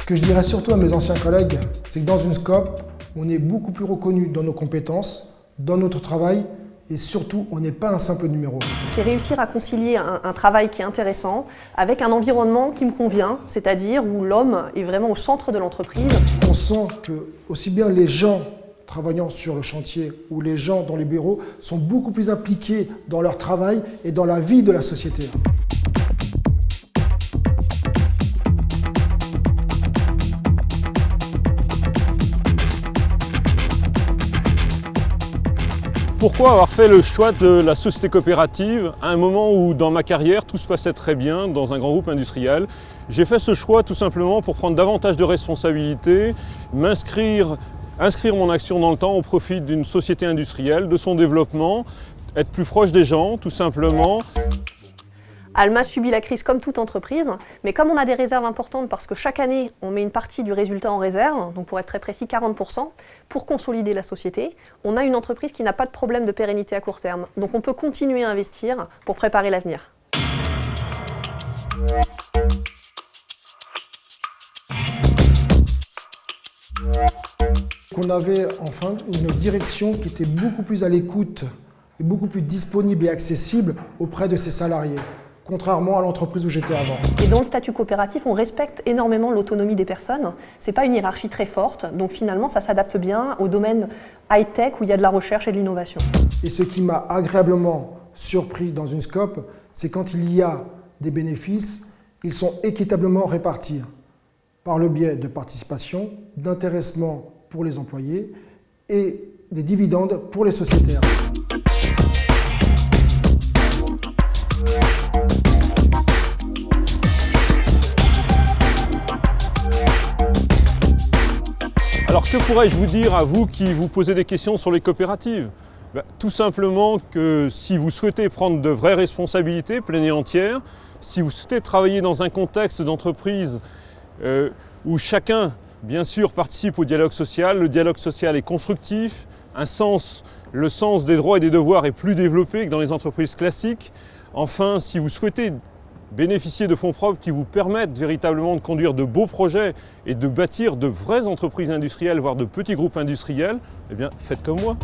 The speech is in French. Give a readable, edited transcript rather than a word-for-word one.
Ce que je dirais surtout à mes anciens collègues, c'est que dans une SCOP, on est beaucoup plus reconnu dans nos compétences, dans notre travail, et surtout, on n'est pas un simple numéro. C'est réussir à concilier un travail qui est intéressant avec un environnement qui me convient, c'est-à-dire où l'homme est vraiment au centre de l'entreprise. On sent que aussi bien les gens travaillant sur le chantier ou les gens dans les bureaux sont beaucoup plus impliqués dans leur travail et dans la vie de la société. Pourquoi avoir fait le choix de la société coopérative à un moment où dans ma carrière tout se passait très bien dans un grand groupe industriel? J'ai fait ce choix tout simplement pour prendre davantage de responsabilités, inscrire mon action dans le temps au profit d'une société industrielle, de son développement, être plus proche des gens tout simplement. Alma subit la crise comme toute entreprise, mais comme on a des réserves importantes parce que chaque année, on met une partie du résultat en réserve, donc pour être très précis, 40%, pour consolider la société, on a une entreprise qui n'a pas de problème de pérennité à court terme. Donc on peut continuer à investir pour préparer l'avenir. On avait enfin une direction qui était beaucoup plus à l'écoute et beaucoup plus disponible et accessible auprès de ses salariés, contrairement à l'entreprise où j'étais avant. Et dans le statut coopératif, on respecte énormément l'autonomie des personnes. Ce n'est pas une hiérarchie très forte, donc finalement ça s'adapte bien au domaine high-tech où il y a de la recherche et de l'innovation. Et ce qui m'a agréablement surpris dans une SCOP, c'est quand il y a des bénéfices, ils sont équitablement répartis par le biais de participation, d'intéressement pour les employés et des dividendes pour les sociétaires. Alors que pourrais-je vous dire à vous qui vous posez des questions sur les coopératives? Tout simplement que si vous souhaitez prendre de vraies responsabilités pleines et entières, si vous souhaitez travailler dans un contexte d'entreprise où chacun, bien sûr, participe au dialogue social, le dialogue social est constructif, le sens des droits et des devoirs est plus développé que dans les entreprises classiques. Enfin, si vous souhaitez bénéficier de fonds propres qui vous permettent véritablement de conduire de beaux projets et de bâtir de vraies entreprises industrielles, voire de petits groupes industriels, eh bien, faites comme moi.